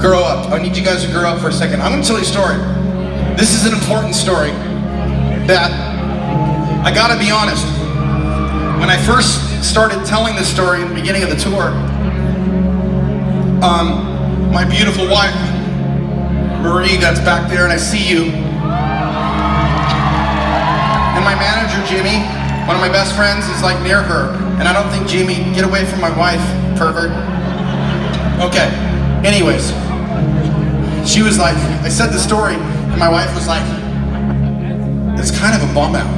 grow up. I need you guys to grow up for a second. I'm gonna tell you a story. This is an important story that, I gotta be honest, when I first started telling this story at the beginning of the tour, my beautiful wife, Marie, that's back there, and I see you, and my manager, Jimmy, one of my best friends, is like near her, and I don't think, Jimmy, get away from my wife, pervert. Okay, anyways, she was like, I said the story, and my wife was like, it's kind of a bum out.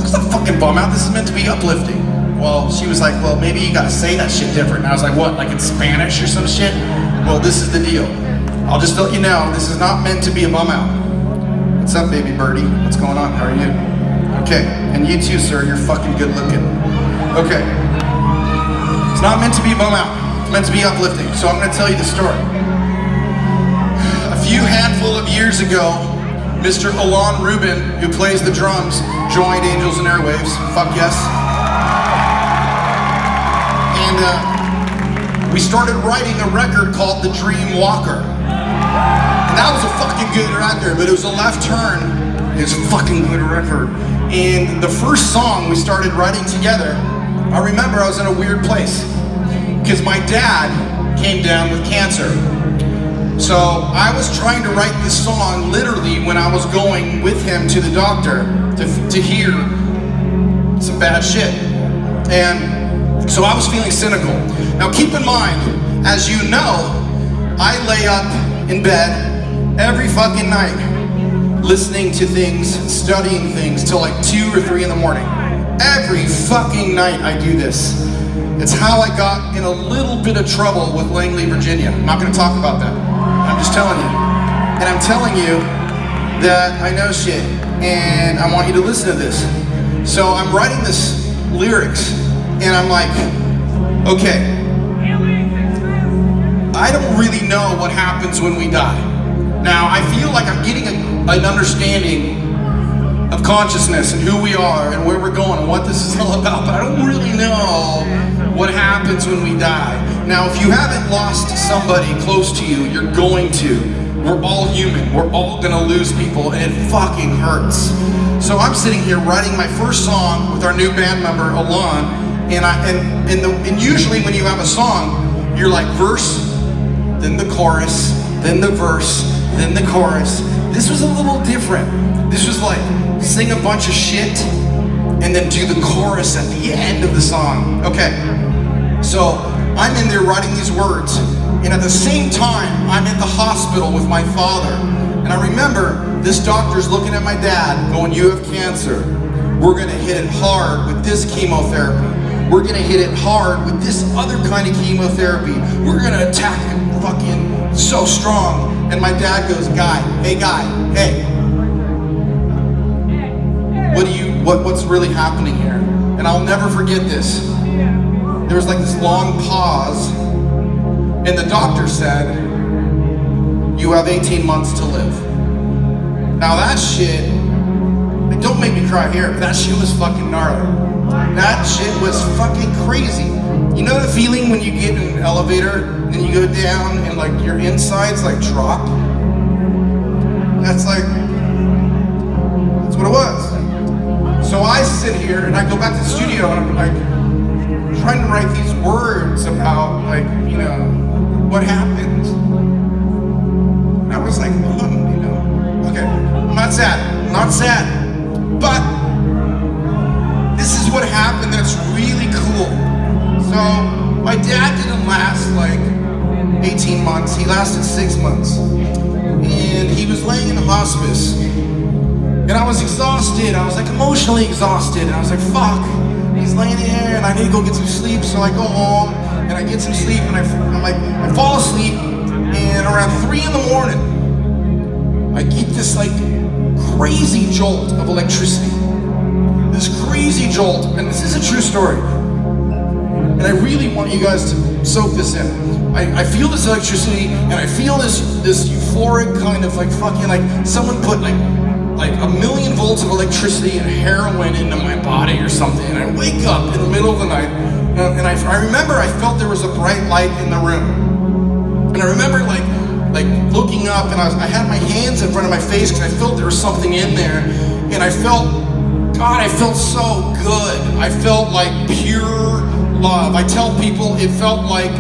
It's not a fucking bum out, this is meant to be uplifting. Well, she was like, well, maybe you gotta say that shit different. And I was like, what, like in Spanish or some shit? Well, this is the deal. I'll just let you know, this is not meant to be a bum out. What's up, baby birdie? What's going on? How are you? Okay, and you too, sir, you're fucking good looking. Okay. It's not meant to be a bum out. It's meant to be uplifting. So I'm gonna tell you the story. A few handful of years ago, Mr. Alon Rubin, who plays the drums, joined Angels and Airwaves. Fuck yes. And we started writing a record called The Dream Walker. And that was a fucking good record, but it was a left turn. It was a fucking good record. And the first song we started writing together, I remember I was in a weird place because my dad came down with cancer. So I was trying to write this song literally when I was going with him to the doctor to hear some bad shit. And so I was feeling cynical. Now keep in mind, as you know, I lay up in bed every fucking night listening to things, studying things till like 2 or 3 in the morning. Every fucking night I do this. It's how I got in a little bit of trouble with Langley, Virginia. I'm not gonna talk about that. I'm just telling you. And I'm telling you that I know shit, and I want you to listen to this. So I'm writing this lyrics, and I'm like, okay, I don't really know what happens when we die. Now, I feel like I'm getting an understanding of consciousness and who we are and where we're going and what this is all about, but I don't really know what happens when we die. Now, if you haven't lost somebody close to you, you're going to. We're all human. We're all gonna lose people, and it fucking hurts. So I'm sitting here writing my first song with our new band member, Alon, and usually when you have a song, you're like verse, then the chorus, then the verse, then the chorus. This was a little different. This was like, sing a bunch of shit, and then do the chorus at the end of the song. Okay, so I'm in there writing these words, and at the same time, I'm at the hospital with my father. And I remember this doctor's looking at my dad going, you have cancer. We're gonna hit it hard with this chemotherapy. We're gonna hit it hard with this other kind of chemotherapy. We're gonna attack it fucking so strong. And my dad goes, guy, hey, what's really happening here? And I'll never forget this. There was like this long pause, and the doctor said, you have 18 months to live. Now that shit, like, don't make me cry here, but that shit was fucking gnarly. That shit was fucking crazy. You know the feeling when you get in an elevator and you go down and like your insides like drop? That's what it was. So I sit here and I go back to the studio and I'm like trying to write these words about like, you know, what happened. And I was like, you know, okay, I'm not sad, but this is what happened that's really cool. So my dad didn't last like 18 months, he lasted 6 months. And he was laying in hospice. And I was exhausted, I was like emotionally exhausted. And I was like, fuck, he's laying there and I need to go get some sleep. So I go home and I get some sleep and I fall asleep. And around 3 in the morning, I get this like crazy jolt of electricity. This crazy jolt, and this is a true story. And I really want you guys to soak this in. I feel this electricity, and I feel this euphoric kind of like fucking like someone put like 1,000,000 volts of electricity and heroin into my body or something. And I wake up in the middle of the night, and I remember I felt there was a bright light in the room. And I I remember like looking up, and I had my hands in front of my face because I felt there was something in there, and I felt so good. I felt like pure love. I tell people it felt like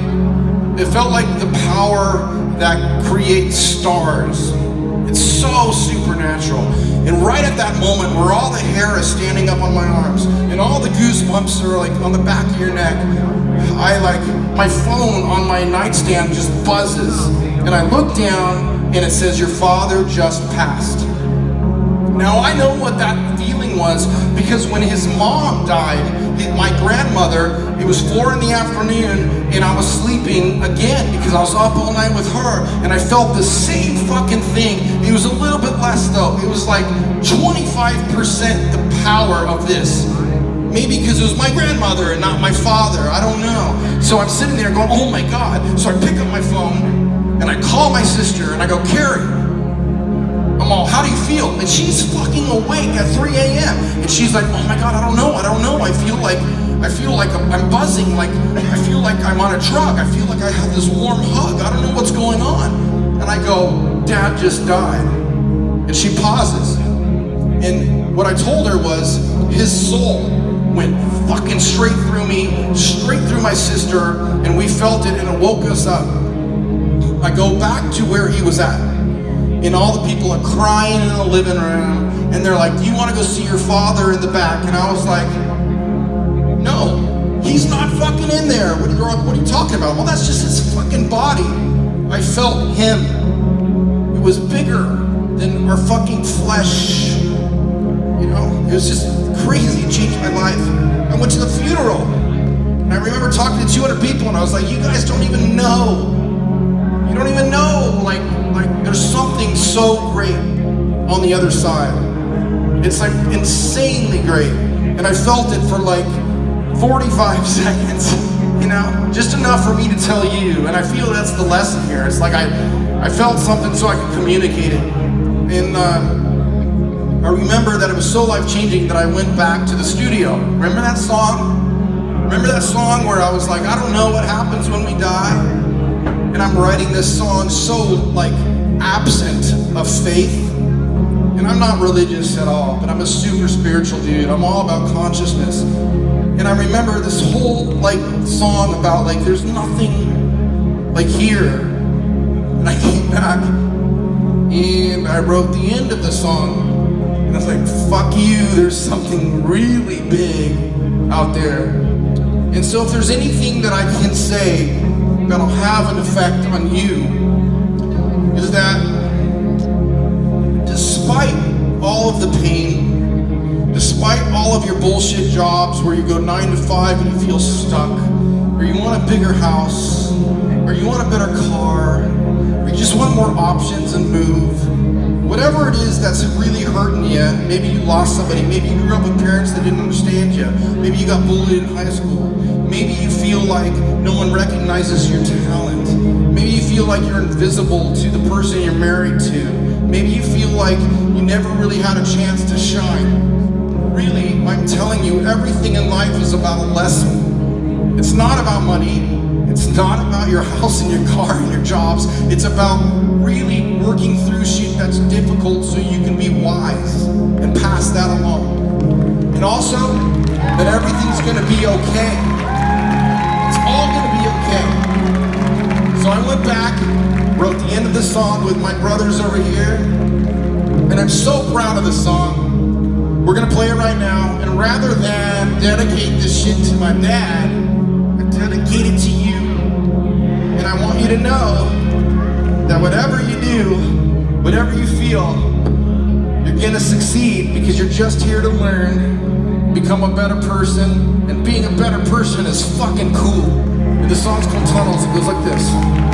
the power that creates stars. It's so supernatural. And right at that moment where all the hair is standing up on my arms and all the goosebumps are like on the back of your neck, my phone on my nightstand just buzzes, and I look down and it says, "Your father just passed." Now I know what that feeling was, because when his mom died, my grandmother, it was 4 in the afternoon, and I was sleeping again because I was up all night with her, and I felt the same fucking thing. It was a little bit less though. It was like 25% the power of this. Maybe because it was my grandmother and not my father, I don't know. So I'm sitting there going, oh my God. So I pick up my phone and I call my sister and I go, "Carrie, I'm all, how do you feel?" And she's fucking awake at 3 a.m. And she's like, "Oh my God, I don't know. I feel like I'm buzzing, like I feel like I'm on a drug. I feel like I have this warm hug. I don't know what's going on." And I go, "Dad just died." And she pauses. And what I told her was, his soul went fucking straight through me, straight through my sister, and we felt it, and it woke us up. I go back to where he was at, and all the people are crying in the living room, and they're like, "Do you want to go see your father in the back?" And I was like, "No, he's not fucking in there. What are you talking about?" "Well, that's just his fucking body." I felt him. It was bigger than our fucking flesh. You know, it was just crazy. It changed my life. I went to the funeral, and I remember talking to 200 people, and I was like, "You guys don't even know. You don't even know. Like there's something so great on the other side. It's like insanely great." And I felt it for like 45 seconds, you know, just enough for me to tell you. And I feel that's the lesson here. It's like I felt something so I could communicate it. And I remember that it was so life-changing that I went back to the studio. Remember that song? Remember that song where I was like, I don't know what happens when we die? And I'm writing this song so like absent of faith. And I'm not religious at all, but I'm a super spiritual dude. I'm all about consciousness. And I remember this whole like song about like there's nothing like here. And I came back and I wrote the end of the song. And I was like, fuck you, there's something really big out there. And so if there's anything that I can say that'll have an effect on you, is that despite all of the pain, despite all of your bullshit jobs where you go 9 to 5 and you feel stuck, or you want a bigger house, or you want a better car, or you just want more options and move, whatever it is that's really hurting you, maybe you lost somebody, maybe you grew up with parents that didn't understand you, maybe you got bullied in high school, maybe you feel like no one recognizes your talent, maybe you feel like you're invisible to the person you're married to, maybe you feel like you never really had a chance to shine. Really, I'm telling you, everything in life is about a lesson. It's not about money. It's not about your house and your car and your jobs. It's about really working through shit that's difficult so you can be wise and pass that along. And also, that everything's gonna be okay. It's all gonna be okay. So I went back, wrote the end of the song with my brothers over here, and I'm so proud of the song. We're gonna play it right now, and rather than dedicate this shit to my dad, I dedicate it to you. And I want you to know that whatever you do, whatever you feel, you're gonna succeed because you're just here to learn, become a better person, and being a better person is fucking cool. And the song's called Tunnels. It goes like this.